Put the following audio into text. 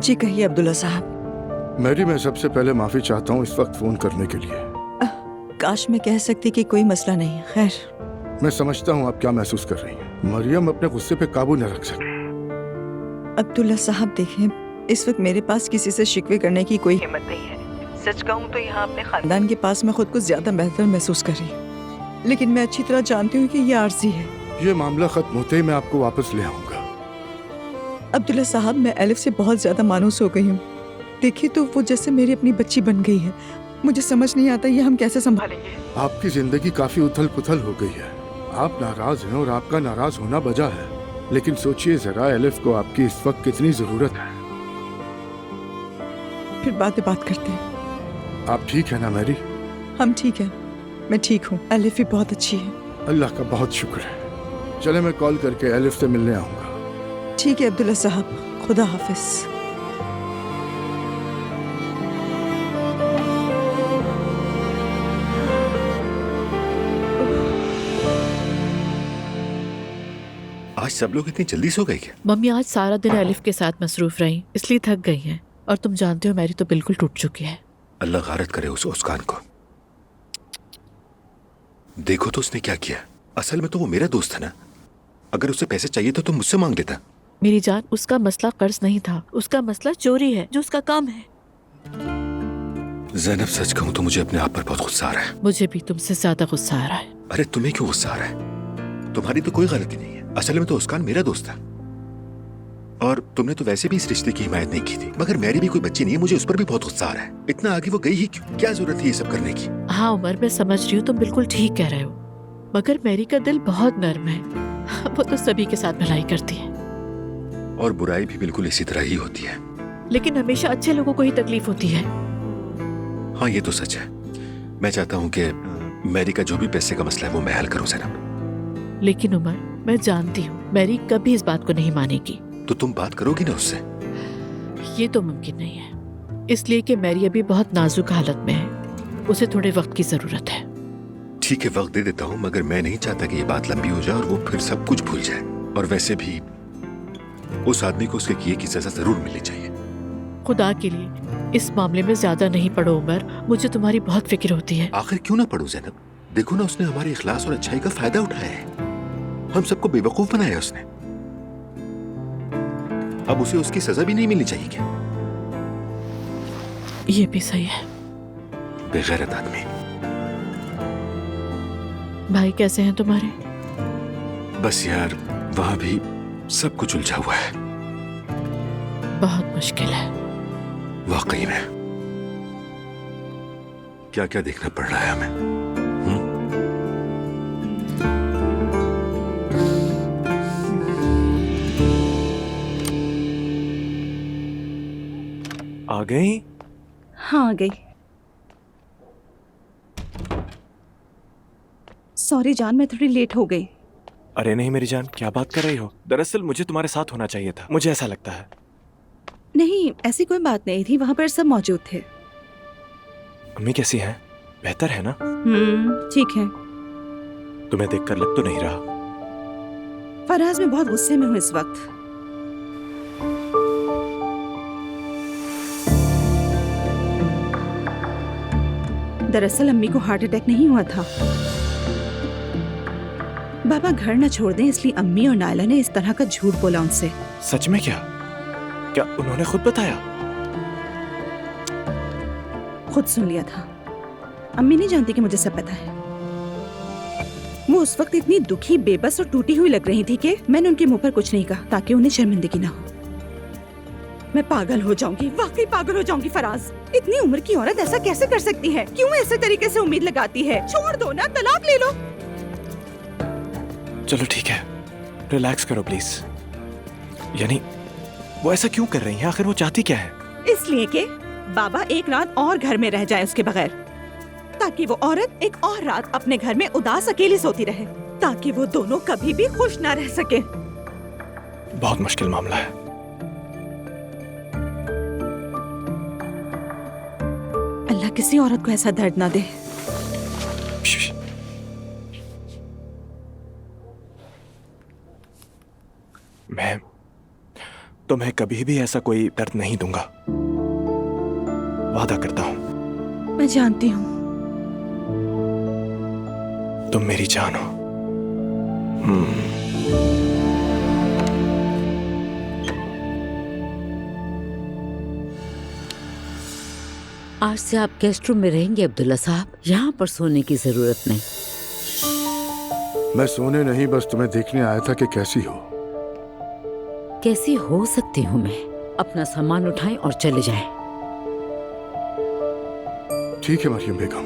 जी कहिए अब्दुल्ला साहब। मैरी, मैं सबसे पहले माफी चाहता हूँ इस वक्त फोन करने के लिए। काश मैं कह सकती कि कोई मसला नहीं है। खैर, मैं समझता हूँ आप क्या महसूस कर रही हैं। मरियम अपने गुस्से पे काबू न रख सके। अब्दुल्ला साहब देखें, इस वक्त मेरे पास किसी से शिकवे करने की कोई हिम्मत नहीं है। सच कहूँ तो यहाँ अपने खानदान के पास मैं खुद को ज्यादा बेहतर महसूस कर रही हूँ, लेकिन मैं अच्छी तरह जानती हूँ कि ये आर्जी है। ये मामला खत्म होते ही मैं आपको वापस ले आऊंगा। अब्दुल्ला साहब, मैं एलिफ से बहुत ज्यादा मायूस हो गई हूँ। देखिए तो वो जैसे मेरी अपनी बच्ची बन गई है। मुझे समझ नहीं आता ये हम कैसे संभालेंगे। आपकी जिंदगी काफी उथल पुथल हो गई है। आप नाराज हैं और आपका नाराज होना वजह है, लेकिन सोचिए जरा, एलिफ को आपकी इस वक्त कितनी जरूरत है। फिर बात करते हैं। आप ठीक है ना मैरी? हम ठीक हैं। मैं ठीक हूँ। एलिफ भी बहुत अच्छी है। अल्लाह का बहुत शुक्र है। चले, मैं कॉल करके एलिफ से मिलने आऊंगा। ठीक है अब्दुल्ला साहब, खुदा हाफिज। आज सब लोग इतनी जल्दी सो गए क्या? मम्मी आज सारा दिन एलिफ के साथ मसरूफ रही, इसलिए थक गई हैं। और तुम जानते हो मेरी तो बिल्कुल टूट चुकी है। अल्लाह गारत करे उस उसकान को। देखो तो उसने क्या किया। असल में तो वो मेरा दोस्त है ना। अगर उसे पैसे चाहिए तो मुझसे मांग लेता। मेरी जान, उसका मसला कर्ज नहीं था, उसका मसला चोरी है, जो उसका काम है। ज़ैनब, सच कहूं तो मुझे अपने आप पर बहुत गुस्सा आ रहा है। मुझे भी तुमसे ज्यादा गुस्सा आ रहा है। अरे तुम्हें क्यों गुस्सा आ रहा है? तुम्हारी तो कोई गलती नहीं है। असल में तो उसकान मेरा दोस्त था, और तुमने तो वैसे भी इस रिश्ते की हिमायत नहीं की थी। मगर मेरी भी कोई बच्ची नहीं है, मुझे उस पर भी बहुत गुस्सा आ रहा है। इतना आगे वो गई ही क्यों? क्या जरूरत थी ये सब करने की? हाँ उमर, मैं समझ रही हूँ, तुम बिल्कुल ठीक कह रहे हो, मगर मेरी का दिल बहुत नर्म है। वो तो सभी के साथ भलाई करती है, और बुराई भी बिल्कुल इसी तरह ही होती है। लेकिन हमेशा अच्छे लोगों को ही तकलीफ होती है। हाँ ये तो सच है। मैं चाहता हूँ कि मैरी का जो भी पैसे का मसला है वो मैं हल करूँ ज़ैनब। लेकिन उमर, मैं जानती हूँ मैरी कभी इस बात को नहीं मानेगी। तो तुम बात करोगी ना उससे? ये तो मुमकिन नहीं है, इसलिए कि मैरी अभी बहुत नाजुक हालत में है, उसे थोड़े वक्त की जरूरत है। ठीक है, वक्त दे देता हूँ, मगर मैं नहीं चाहता कि ये बात लंबी हो जाए और वो फिर सब कुछ भूल जाए। और वैसे भी उस आदमी को उसके किए की सजा जरूर मिलनी चाहिए। खुदा के लिए इस मामले में ज्यादा नहीं पड़ो उमर, मुझे तुम्हारी बहुत फिक्र होती है। आखिर क्यों ना पढ़ूं ज़ैनब? देखो ना, उसने हमारे इखलास और अच्छाई का फायदा उठाया है। हम सबको बेवकूफ बनाया उसने। अब उसे उसकी सजा भी नहीं मिलनी चाहिए क्या? ये भी सही है। बेगैरत आदमी। भाई कैसे हैं तुम्हारे? बस यार, वहां भी सब कुछ उलझा हुआ है। बहुत मुश्किल है। वाकई में क्या क्या देखना पड़ रहा है हमें। आ गई? हाँ आ गई। सॉरी जान, मैं थोड़ी लेट हो गई। अरे नहीं मेरी जान, क्या बात कर रही हो? दरअसल मुझे तुम्हारे साथ होना चाहिए था, मुझे ऐसा लगता है। नहीं, ऐसी कोई बात नहीं थी, वहां पर सब मौजूद थे। अम्मी कैसी हैं? बेहतर है ना? ठीक है। तुम्हें देखकर लग तो नहीं रहा। फराज, मैं बहुत गुस्से में हूँ इस वक्त। दरअसल अम्मी को हार्ट अटैक नहीं हुआ था। बाबा घर न छोड़ दें, इसलिए अम्मी और नायला ने इस तरह का झूठ बोला उनसे। सच में? क्या क्या उन्होंने खुद बताया? खुद सुन लिया था। अम्मी नहीं जानती कि मुझे सब पता है। वो उस वक्त इतनी दुखी, बेबस और टूटी हुई लग रही थी कि मैंने उनके मुंह पर कुछ नहीं कहा ताकि उन्हें शर्मिंदगी ना हो। मैं पागल हो जाऊंगी, वाकई पागल हो जाऊंगी। फराज, इतनी उम्र की औरत ऐसा कैसे कर सकती है? क्यों ऐसे तरीके से उम्मीद लगाती है? छोड़ दो ना, तलाक ले लो। चलो ठीक है, रिलैक्स करो प्लीज। यानी वो ऐसा क्यों कर रही हैं? आखिर वो चाहती क्या है? इसलिए कि बाबा एक रात और घर में रह जाए उसके बगैर, ताकि वो औरत एक और रात अपने घर में उदास अकेली सोती रहे, ताकि वो दोनों कभी भी खुश ना रह सके। बहुत मुश्किल मामला है। अल्लाह किसी औरत को ऐसा दर्द ना दे। तुम्हें कभी भी ऐसा कोई दर्द नहीं दूंगा, वादा करता हूं। मैं जानती हूँ। तुम मेरी जान हो। आज से आप गेस्ट रूम में रहेंगे अब्दुल्ला साहब, यहाँ पर सोने की जरूरत नहीं। मैं सोने नहीं, बस तुम्हें देखने आया था कि कैसी हो। कैसी हो सकती हूँ मैं? अपना सामान उठाएं और चले जाएं। ठीक है मरियम बेगम।